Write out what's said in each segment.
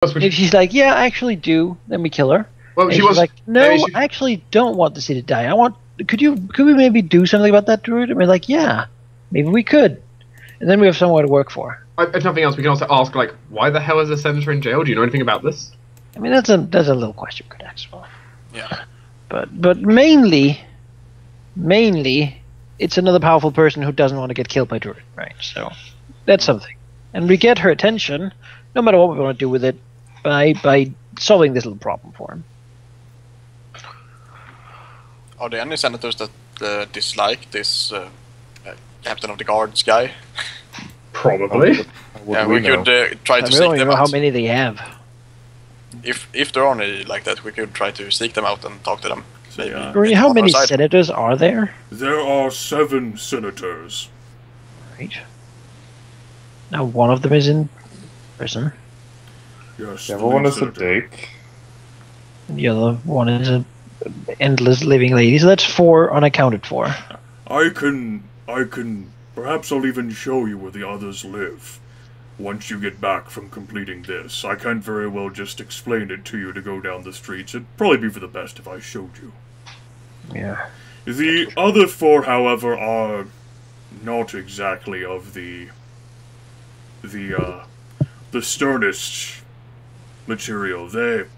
If she's like, yeah, I actually do, then we kill her. Well, And she she's was like, no, I actually don't want the city to die. Could we maybe do something about that, Druid? And we're like, yeah, maybe we could. And then we have somewhere to work for. If nothing else, we can also ask, like, why the hell is the senator in jail? Do you know anything about this? I mean, that's a little question we could ask for. Yeah. But mainly, it's another powerful person who doesn't want to get killed by Druid, right? So that's something. And we get her attention, no matter what we want to do with it, by solving this little problem for him. Are there any senators that dislike this captain of the guards guy? Probably. Yeah, we could try to seek them out. I don't know how many they have. If there are any like that, we could try to seek them out and talk to them. Maybe. How many senators are there? There are 7 senators. Right. Now one of them is in prison. Yes, the other one is a dick. And the other one is an endless living lady. So that's 4 unaccounted for. I can. Perhaps I'll even show you where the others live. Once you get back from completing this, I can't very well just explain it to you to go down the streets. It'd probably be for the best if I showed you. Yeah. The other 4, however, are not exactly of the sternest material. They're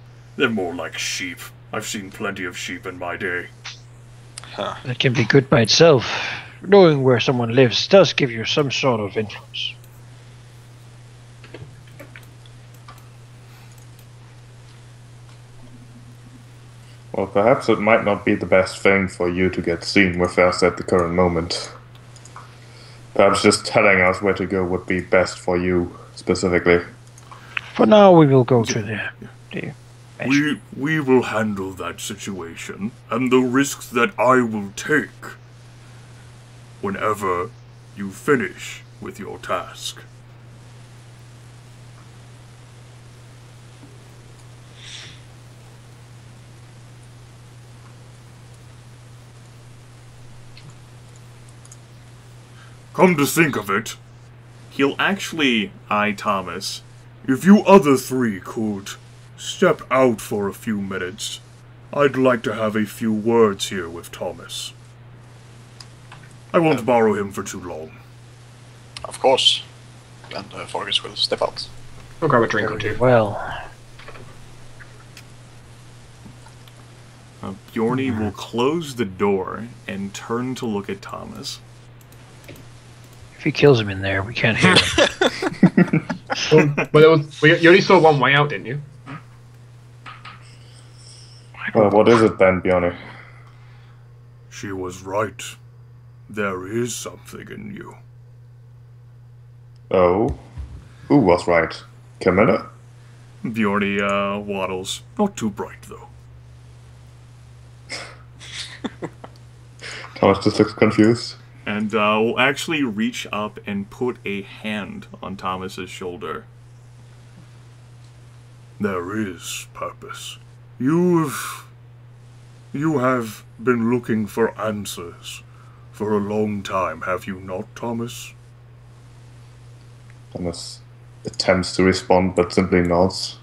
more like sheep. I've seen plenty of sheep in my day. Huh. That can be good by itself. Knowing where someone lives does give you some sort of influence. Well, perhaps it might not be the best thing for you to get seen with us at the current moment. Perhaps just telling us where to go would be best for you, specifically. For now, we will go to the We will handle that situation, and the risks that I will take whenever you finish with your task. Come to think of it, he'll actually eye Thomas. If you other 3 could step out for a few minutes, I'd like to have a few words here with Thomas. I won't borrow him for too long. Of course. And Fargus will step out. I'll grab a drink or two. Well. Bjorny will close the door and turn to look at Thomas. If he kills him in there, we can't hear him. You only saw one way out, didn't you? Well, what is it then, Bjorny? She was right. There is something in you. Oh? Who was right? Camilla? Bjorny waddles. Not too bright, though. Thomas just looks confused. And will actually reach up and put a hand on Thomas's shoulder. There is purpose. You have been looking for answers for a long time, have you not, Thomas? Thomas attempts to respond, but simply nods.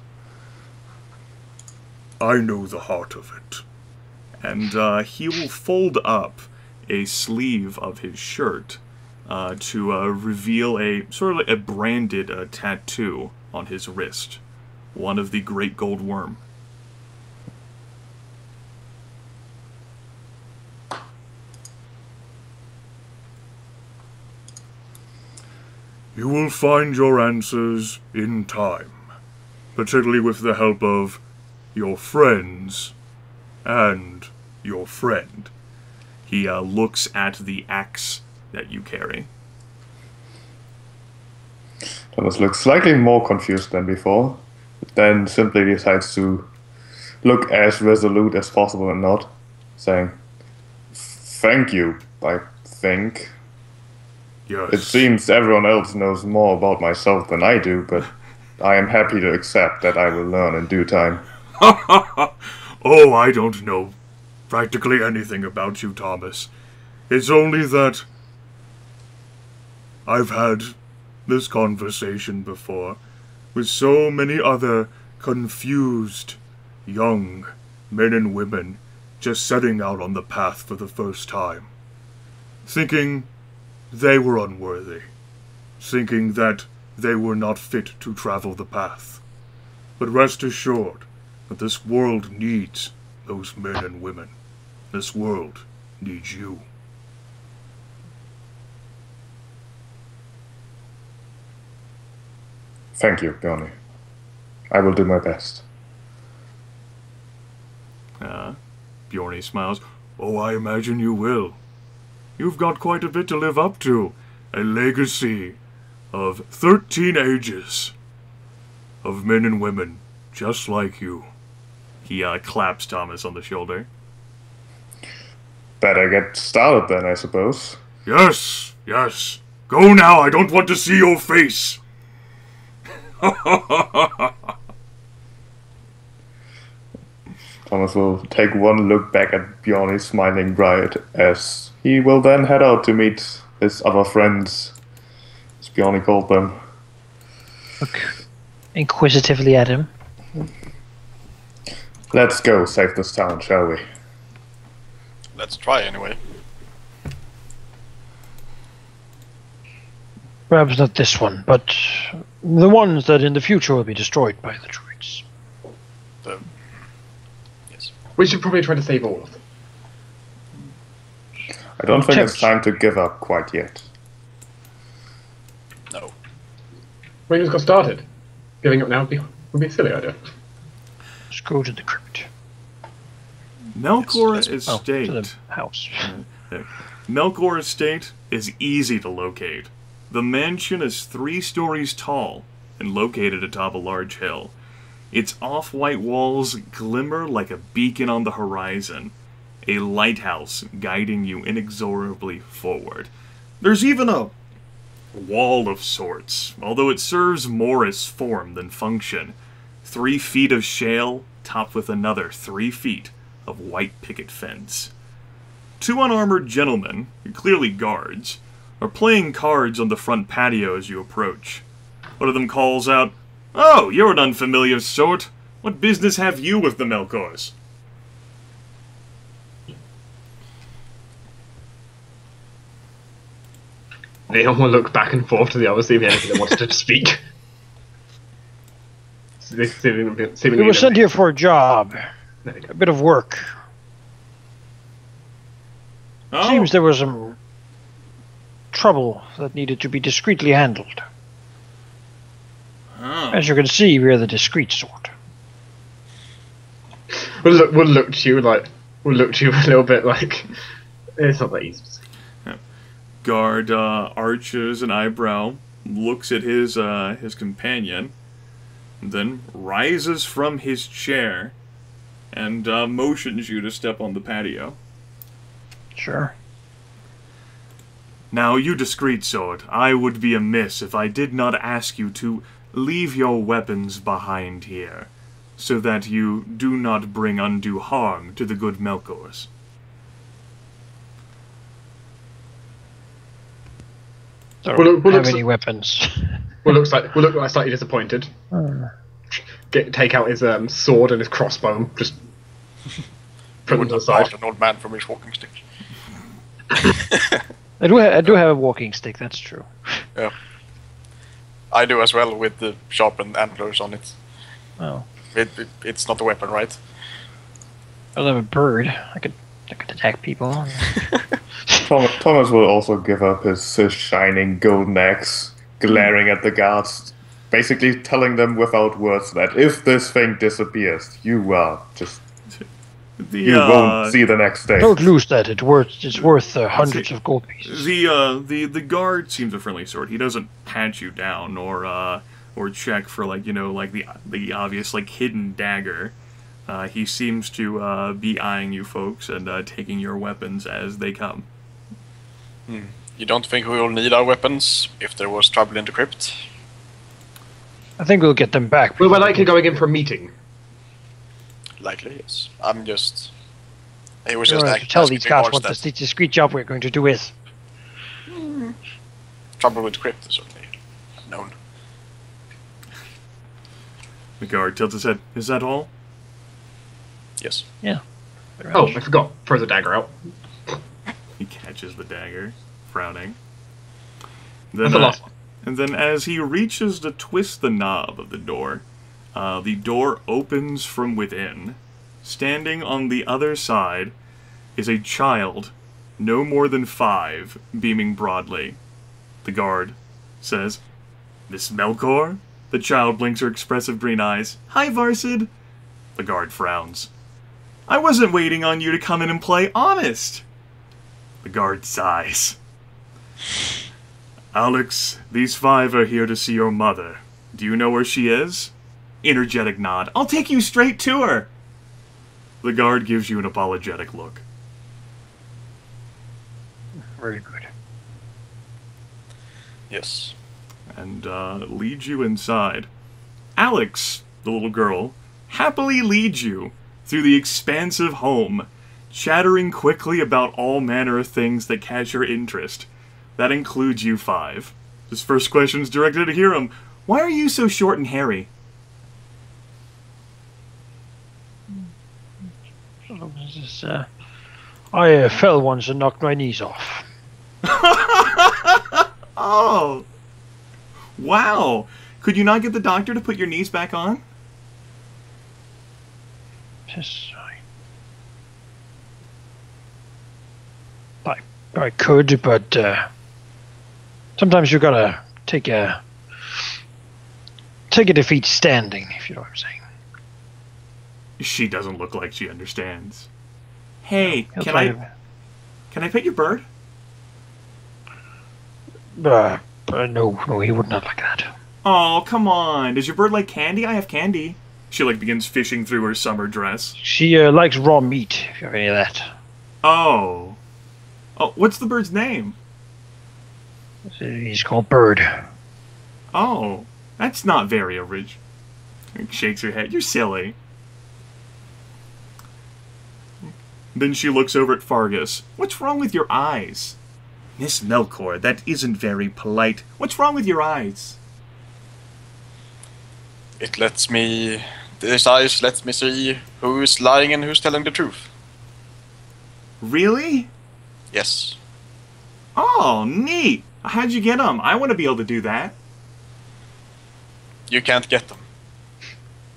I know the heart of it. And he will fold up a sleeve of his shirt to reveal a sort of like a branded tattoo on his wrist. One of the Great Gold Worm. You will find your answers in time, particularly with the help of your friends and your friend. He looks at the axe that you carry. Thomas looks slightly more confused than before, but then simply decides to look as resolute as possible and nod, saying, "Thank you, I think. Yes. It seems everyone else knows more about myself than I do, but I am happy to accept that I will learn in due time." Oh, I don't know practically anything about you, Thomas. It's only that I've had this conversation before with so many other confused, young men and women just setting out on the path for the first time, thinking they were unworthy, thinking that they were not fit to travel the path. But rest assured that this world needs those men and women. This world needs you. Thank you, Bjarni. I will do my best. Bjarni smiles. Oh, I imagine you will. You've got quite a bit to live up to. A legacy of 13 ages of men and women just like you. He claps Thomas on the shoulder. Better get started then, I suppose. Yes, yes. Go now, I don't want to see your face. Thomas will take one look back at Bjarni's smiling bride, as he will then head out to meet his other friends, as Bjarni called them. Look inquisitively at him. Let's go save this town, shall we? Let's try anyway. Perhaps not this one, but the ones that in the future will be destroyed by the Druids. Yes. We should probably try to save all of them. I don't think it's Tempus. time to give up quite yet. No. We just got started. Giving up now would be a silly idea. Let's go to the crypt. Melchor Yes, Oh, Estate. to the house. Melchor Estate is easy to locate. The mansion is 3 stories tall and located atop a large hill. Its off-white walls glimmer like a beacon on the horizon, a lighthouse guiding you inexorably forward. There's even a wall of sorts, although it serves more as form than function. 3 feet of shale topped with another 3 feet of white picket fence. 2 unarmored gentlemen, clearly guards, are playing cards on the front patio as you approach. One of them calls out, "Oh, you're an unfamiliar sort. What business have you with the Melchors?" Leon will look back and forth to the others, see if anything wanted to speak. Seemingly We were sent here for a job, There you go. a bit of work. Oh, Seems there was some trouble that needed to be discreetly handled. oh. As you can see, we are the discreet sort. We'll look to you like a little bit like it's not that easy to say. Guard arches an eyebrow, looks at his companion, and then rises from his chair and motions you to step on the patio. Sure. Now, you discreet sort, I would be amiss if I did not ask you to leave your weapons behind here, so that you do not bring undue harm to the good Melchors. So Well, don't have looks- any weapons. We'll look like slightly disappointed. Take out his sword and his crossbow, and just put them Would to the not side. part an old man from his walking stick. I do have a walking stick, that's true. Yeah. I do as well with the sharpened antlers on it. Oh. It's not a weapon, right? I have a bird. I could attack people. Thomas will also give up his shining golden axe, glaring at the guards, basically telling them without words that if this thing disappears, you won't see the next day. Don't lose that. It's worth hundreds of gold pieces. The guard seems a friendly sort. He doesn't pat you down or check for the obvious hidden dagger. He seems to be eyeing you folks and taking your weapons as they come. You don't think we will need our weapons if there was trouble in the crypt? I think we'll get them back. We're likely going in for a meeting. Likely, yes. I'm just... It was We just don't have to tell asking these guys what that the discreet job we're going to do is. trouble with the crypt is certainly known. The guard tilts his head. Is that all? Yes. Yeah. Oh, I forgot. Throw the dagger out. He catches the dagger, frowning. That's the last one. And then as he reaches to twist the knob of the door opens from within. Standing on the other side is a child, no more than 5, beaming broadly. The guard says, "Miss Melchor?" The child blinks her expressive green eyes. "Hi, Varsid." The guard frowns. "I wasn't waiting on you to come in and play honest." The guard sighs. "Alex, these 5 are here to see your mother. Do you know where she is?" Energetic nod. "I'll take you straight to her." The guard gives you an apologetic look. Very good. Yes. And leads you inside. Alex, the little girl, happily leads you through the expansive home, chattering quickly about all manner of things that catch your interest. That includes you 5. His first question is directed at Hiram. "Why are you so short and hairy?" I fell once and knocked my knees off. Oh! Wow! Could you not get the doctor to put your knees back on? Yes, I could, but sometimes you gotta take a defeat standing, if you know what I'm saying. She doesn't look like she understands. Hey, He'll can try I pet your bird? No, he would not like that. Oh, come on. Does your bird like candy? I have candy. She begins fishing through her summer dress. She likes raw meat, if you have any of that. Oh. Oh, what's the bird's name? He's called Bird. Oh, that's not very original. Shakes her head. You're silly. Then she looks over at Fargus. "What's wrong with your eyes?" "Miss Melchor, that isn't very polite. What's wrong with your eyes?" This eyes lets me see who's lying and who's telling the truth. Really? Yes. Oh, neat. How'd you get them? I want to be able to do that. You can't get them.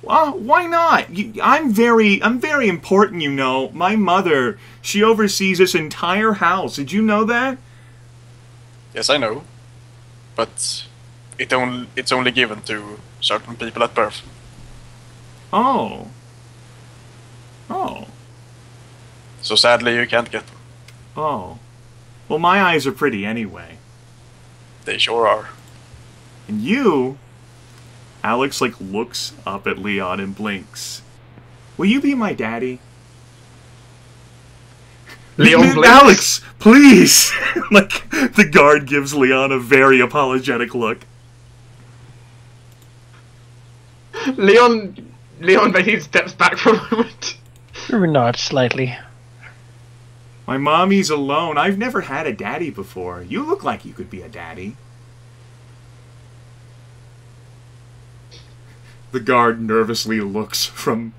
Why not? I'm very important, you know. My mother, she oversees this entire house. Did you know that? Yes, I know. But it's only given to certain people at birth. Oh. Oh. So sadly, you can't get them. Oh. Well, my eyes are pretty anyway. They sure are. And you... Alex, looks up at Leon and blinks. "Will you be my daddy?" Leon blinks. "Alex, please!" The guard gives Leon a very apologetic look. Leon basically steps back for a moment. Maybe not, slightly. "My mommy's alone. I've never had a daddy before. You look like you could be a daddy." The guard nervously looks from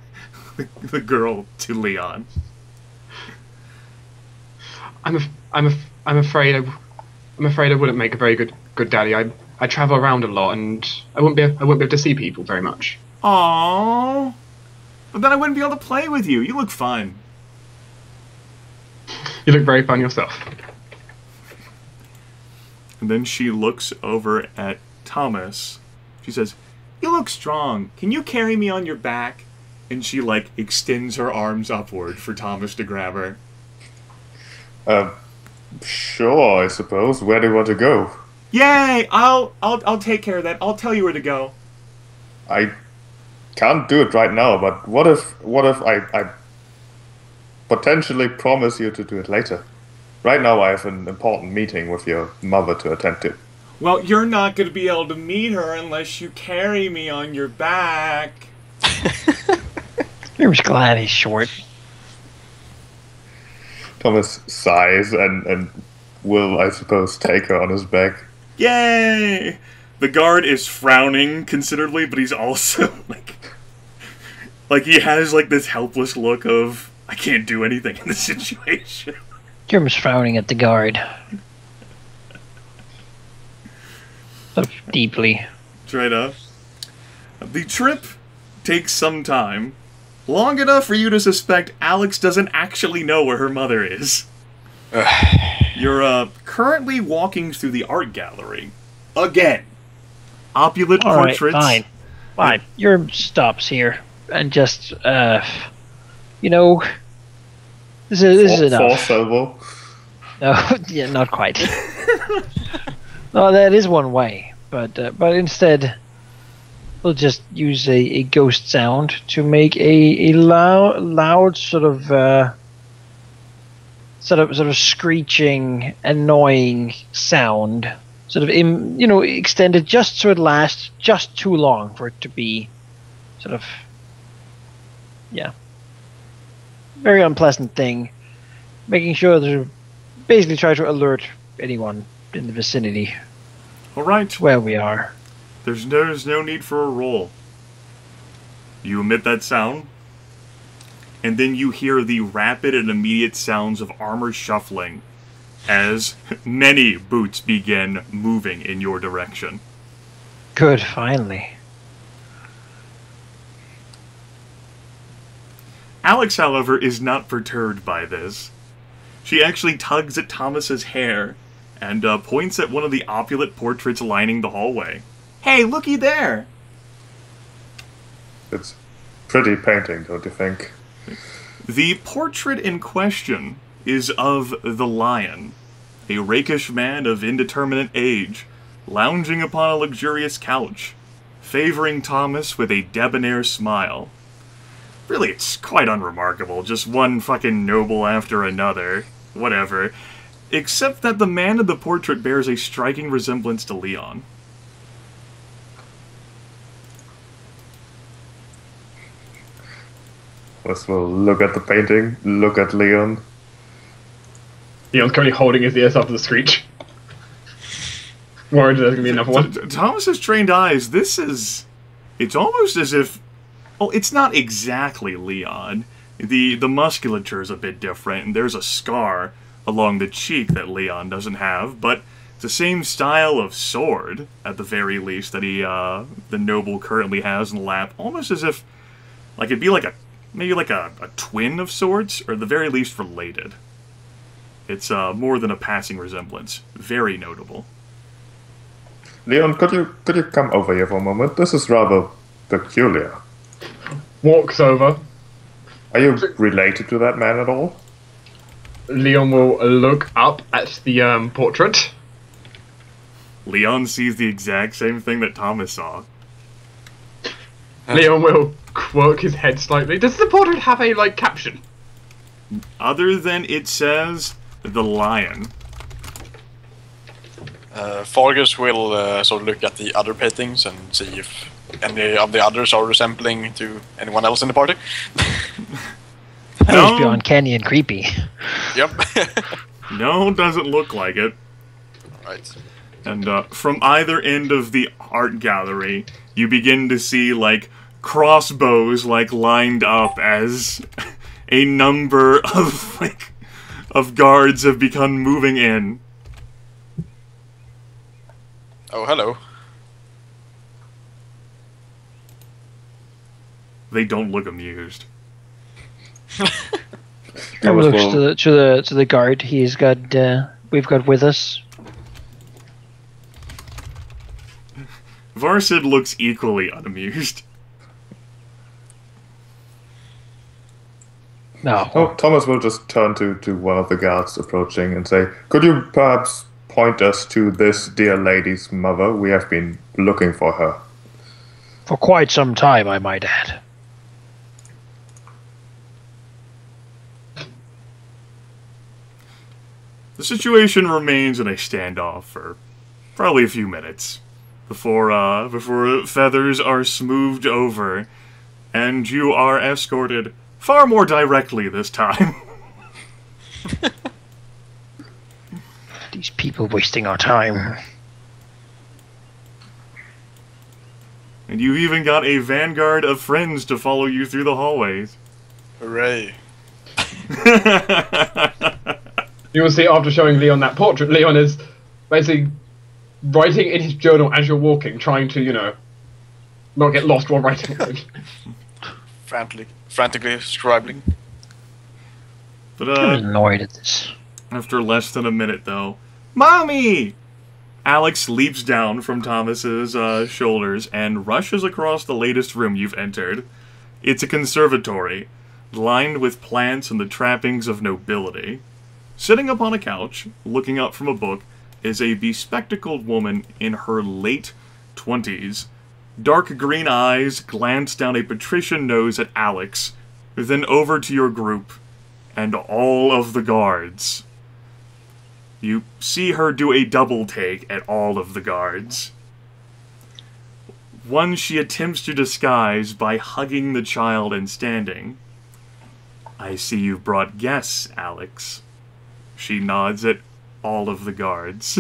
the girl to Leon. I'm afraid I wouldn't make a very good daddy. I travel around a lot and I wouldn't be able to see people very much. Aww. But then I wouldn't be able to play with you. You look fun. You look very fun yourself. And then she looks over at Thomas. She says, "You look strong. Can you carry me on your back?" And she extends her arms upward for Thomas to grab her. Sure, I suppose. Where do you want to go? Yay! I'll take care of that. I'll tell you where to go. I can't do it right now, but what if I potentially promise you to do it later? Right now I have an important meeting with your mother to attend to. Well, you're not going to be able to meet her unless you carry me on your back. You're just glad he's short. Thomas sighs and will, I suppose, take her on his back. Yay! The guard is frowning considerably, but he's also Like, he has, like, this helpless look of, I can't do anything in this situation. Grim's frowning at the guard. Sort of deeply. Straight up. The trip takes some time. Long enough for you to suspect Alex doesn't actually know where her mother is. You're currently walking through the art gallery. Again. Opulent portraits. Fine. Fine. Your stops here. And just, you know, this is enough. 4 silver. No, yeah, not quite. No, that is one way. But instead, we'll just use a ghost sound to make a loud sort of screeching, annoying sound, sort of extended just so it lasts just too long for it to be sort of very unpleasant thing, making sure to basically try to alert anyone in the vicinity. All right. Where we are. There's no need for a roll. You emit that sound, and then you hear the rapid and immediate sounds of armor shuffling as many boots begin moving in your direction. Good, finally. Alex, however, is not perturbed by this. She actually tugs at Thomas's hair and points at one of the opulent portraits lining the hallway. Hey, looky there! It's pretty painting, don't you think? The portrait in question is of the Lion, a rakish man of indeterminate age, lounging upon a luxurious couch, favoring Thomas with a debonair smile. Really, it's quite unremarkable, just one fucking noble after another. Whatever. Except that the man in the portrait bears a striking resemblance to Leon. Let's look at the painting, look at Leon. Leon's currently holding his ears up to the screech. Worried there's gonna be another one. Thomas's trained eyes, this is... It's almost as if... Well, it's not exactly Leon. The musculature is a bit different, and there's a scar along the cheek that Leon doesn't have, but it's the same style of sword, at the very least, that the noble currently has in the lap. Almost as if, like, it'd be like maybe like a twin of sorts, or at the very least related. It's more than a passing resemblance. Very notable. Leon, could you come over here for a moment? This is rather peculiar. Walks over. Are you related to that man at all? Leon will look up at the portrait. Leon sees the exact same thing that Thomas saw. Leon will quirk his head slightly. Does the portrait have a, like, caption? Other than it says, the Lion. Fargus will sort of look at the other paintings and see if any of the others are resembling to anyone else in the party. That must be uncanny and creepy. Yep. No, doesn't look like it. Right. And from either end of the art gallery, you begin to see, like, crossbows, like, lined up as a number of, like, of guards have begun moving in. Oh, hello. They don't look amused. Everyone looks to the guard we've got with us. Varsid looks equally unamused. No. Oh, Thomas will just turn to one of the guards approaching and say, "Could you perhaps point us to this dear lady's mother? We have been looking for her." For quite some time, I might add. The situation remains in a standoff for probably a few minutes before feathers are smoothed over and you are escorted far more directly this time. These people wasting our time. And you've even got a vanguard of friends to follow you through the hallways. Hooray. You will see after showing Leon that portrait, Leon is basically writing in his journal as you're walking, trying to, you know, not get lost while writing. Frantically scribbling. But I'm annoyed at this. after less than a minute, though, Mommy! Alex leaps down from Thomas's shoulders and rushes across the latest room you've entered. It's a conservatory, lined with plants and the trappings of nobility. Sitting upon a couch, looking up from a book, is a bespectacled woman in her late 20s. Dark green eyes glance down a patrician nose at Alex, then over to your group, and all of the guards. You see her do a double take at all of the guards. One she attempts to disguise by hugging the child and standing. I see you've brought guests, Alex. She nods at all of the guards.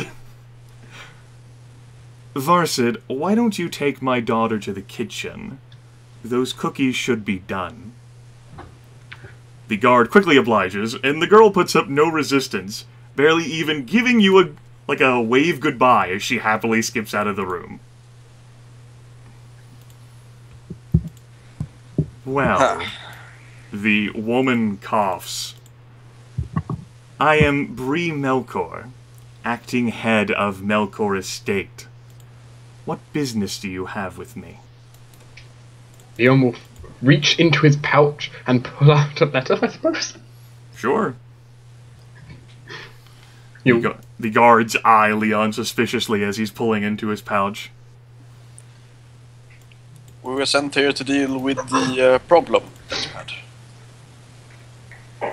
Varsid, why don't you take my daughter to the kitchen? Those cookies should be done. The guard quickly obliges, and the girl puts up no resistance, barely even giving you a wave goodbye as she happily skips out of the room. Well, the woman coughs. I am Bree Melchor, acting head of Melchor Estate. What business do you have with me? Leon will reach into his pouch and pull out a letter, I suppose. Sure. The guards eye Leon suspiciously as he's pulling into his pouch. We were sent here to deal with the problem that you had.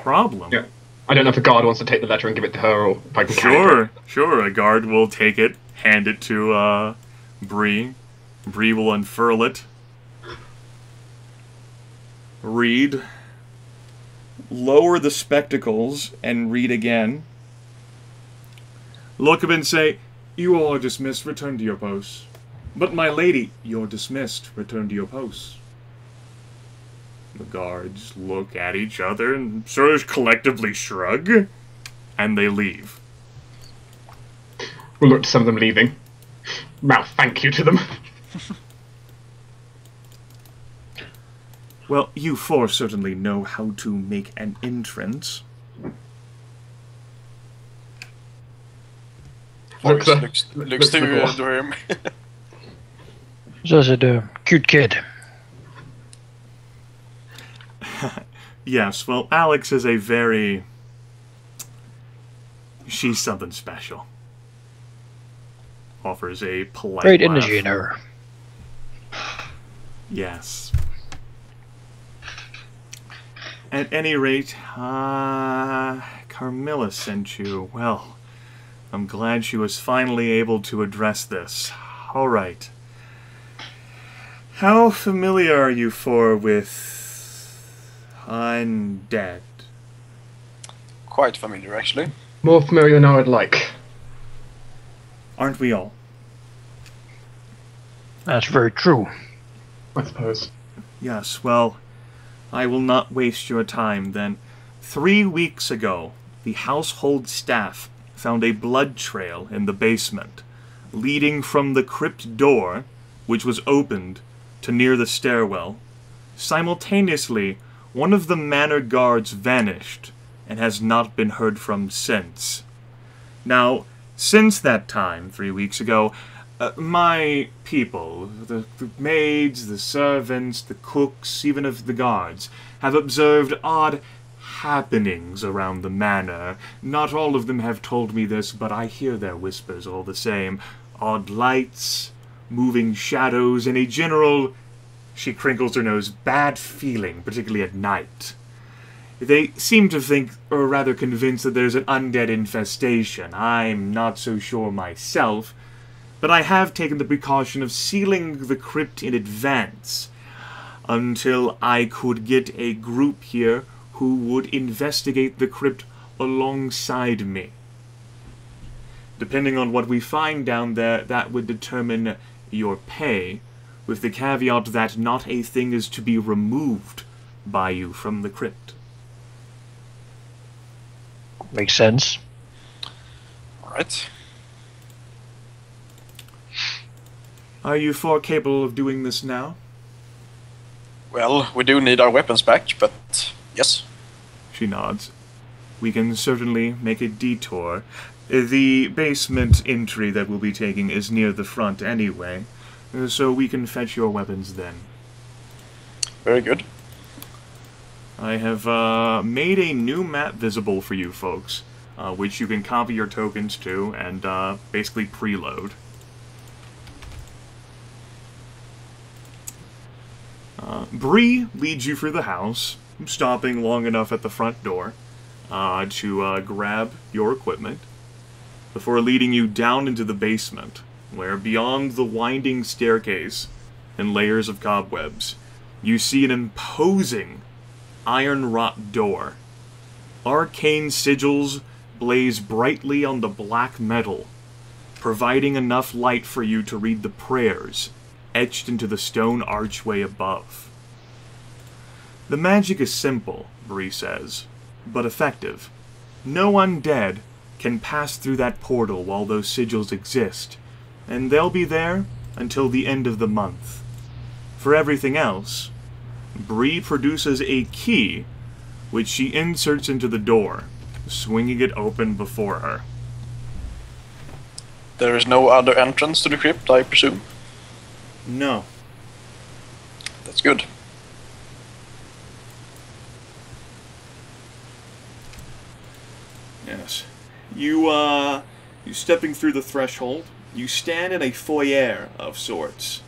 Problem? Yeah. I don't know if a guard wants to take the letter and give it to her, or if I can carry it. Sure. A guard will take it, hand it to Bree. Bree will unfurl it. Read. Lower the spectacles and read again. Look up and say, "You all are dismissed, return to your posts." "But my lady," "You're dismissed, return to your posts." The guards look at each other and sort of collectively shrug, and they leave. We'll look to some of them leaving. Mouth thank you to them. Well, you four certainly know how to make an entrance. Looks to Dwohurim. Dwohurim. Just a cute kid. Yes, well, Alex is she's something special. Offers a polite Great laugh. energy in her. Yes. At any rate, Carmilla sent you. Well, I'm glad she was finally able to address this. All right. How familiar are you four with undead? Quite familiar, actually. More familiar than I would like. Aren't we all? That's very true. I suppose. Yes, well, I will not waste your time then. 3 weeks ago, the household staff found a blood trail in the basement, leading from the crypt door, which was opened, to near the stairwell. Simultaneously, one of the manor guards vanished, and has not been heard from since. Now, since that time, 3 weeks ago, my people, the maids, the servants, the cooks, even of the guards, have observed odd happenings around the manor. Not all of them have told me this, but I hear their whispers all the same. Odd lights, moving shadows, and a general, she crinkles her nose, bad feeling, particularly at night. They seem to think, or rather convinced, that there's an undead infestation. I'm not so sure myself, but I have taken the precaution of sealing the crypt in advance until I could get a group here who would investigate the crypt alongside me. Depending on what we find down there, that would determine your pay, with the caveat that not a thing is to be removed by you from the crypt. Makes sense. Alright. Are you four capable of doing this now? Well, we do need our weapons back, but yes. She nods. We can certainly make a detour. The basement entry that we'll be taking is near the front anyway, so we can fetch your weapons then. Very good. I have made a new map visible for you folks, which you can copy your tokens to and basically preload. Bree leads you through the house, stopping long enough at the front door to grab your equipment, before leading you down into the basement, where beyond the winding staircase and layers of cobwebs, you see an imposing iron wrought door. Arcane sigils blaze brightly on the black metal, providing enough light for you to read the prayers etched into the stone archway above. The magic is simple, Bree says, but effective. No undead can pass through that portal while those sigils exist, and they'll be there until the end of the month. For everything else, Bree produces a key, which she inserts into the door, swinging it open before her. There is no other entrance to the crypt, I presume? No. That's good. Yes. You stepping through the threshold, you stand in a foyer of sorts,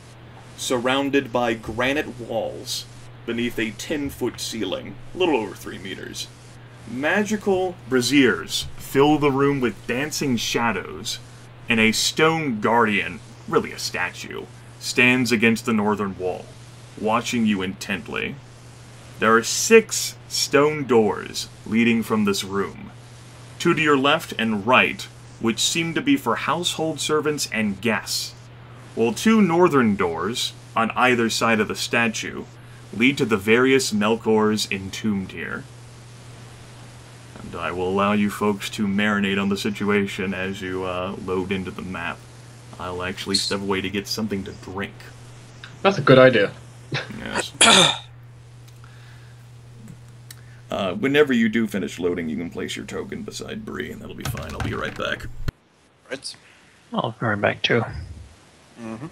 surrounded by granite walls beneath a 10-foot ceiling, a little over 3 meters. Magical braziers fill the room with dancing shadows, and a stone guardian, really a statue, stands against the northern wall, watching you intently. There are 6 stone doors leading from this room, 2 to your left and right, which seem to be for household servants and guests, while 2 northern doors, on either side of the statue, lead to the various Melchors entombed here. And I will allow you folks to marinate on the situation as you load into the map. I'll actually step away to get something to drink. That's a good idea. Yes. Whenever you do finish loading, you can place your token beside Bree, and that'll be fine. I'll be right back. Right. I'll be right back too. Mm-hmm.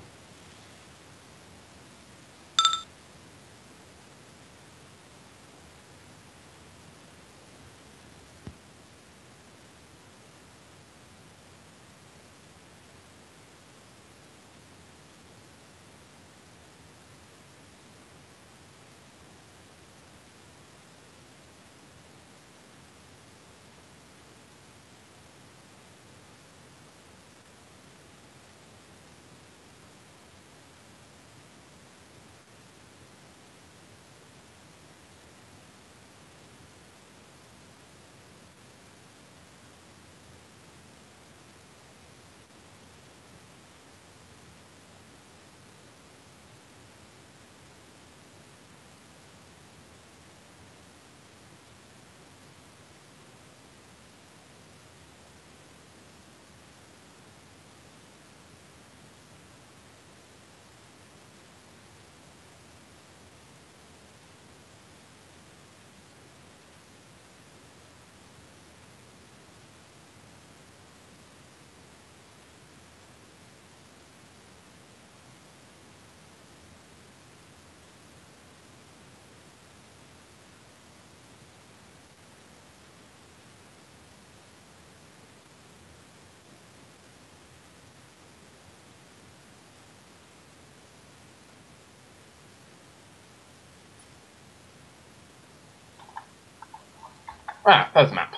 Ah, there's a map.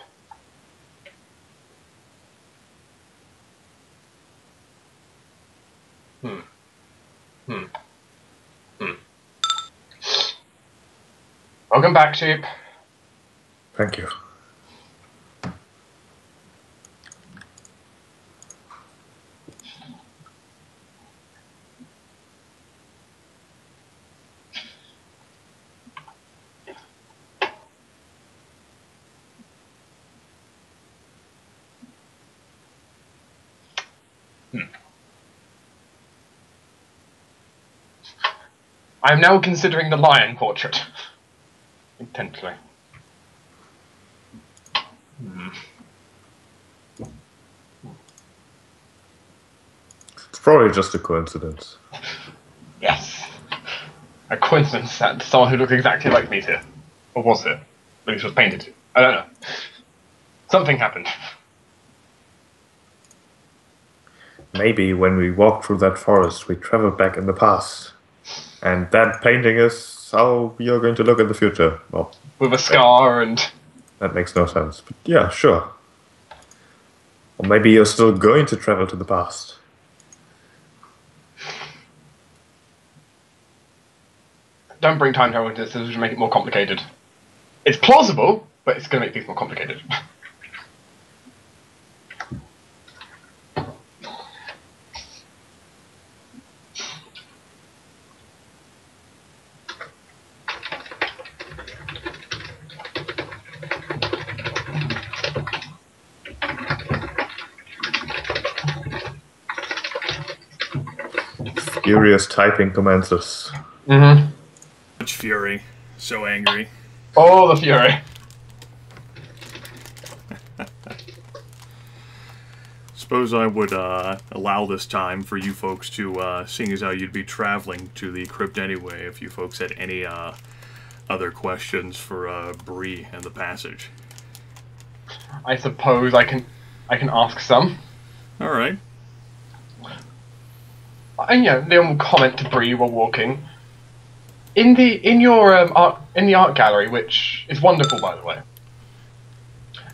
Welcome back, sheep. Thank you. I am now considering the lion portrait. Intently. It's probably just a coincidence. Yes. A coincidence that someone who looked exactly like me is here. Or was here. At least was painted. I don't know. Something happened. Maybe when we walked through that forest, we traveled back in the past. And that painting is how we are going to look in the future. Well, With a scar and... that makes no sense. But yeah, sure. Or maybe you're still going to travel to the past. Don't bring time travel into this, this will make it more complicated. It's plausible, but it's going to make things more complicated. Furious typing commences. Mm-hmm. Much fury. So angry. Oh, the fury. Suppose I would allow this time for you folks to, seeing as how you'd be traveling to the crypt anyway, if you folks had any other questions for Bree and the passage. I suppose I can ask some. All right. And Leon will comment to Bree while walking. In your art gallery, which is wonderful by the way,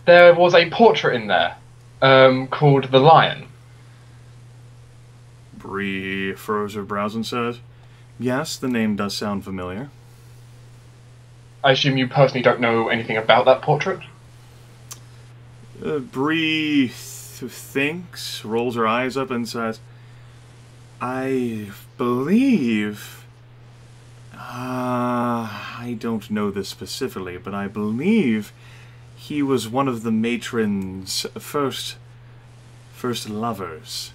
there was a portrait in there called the Lion. Bree furrows her brows and says, "Yes, the name does sound familiar." I assume you personally don't know anything about that portrait? Bree thinks, rolls her eyes up and says, "I believe... I don't know this specifically, but I believe he was one of the matron's first lovers.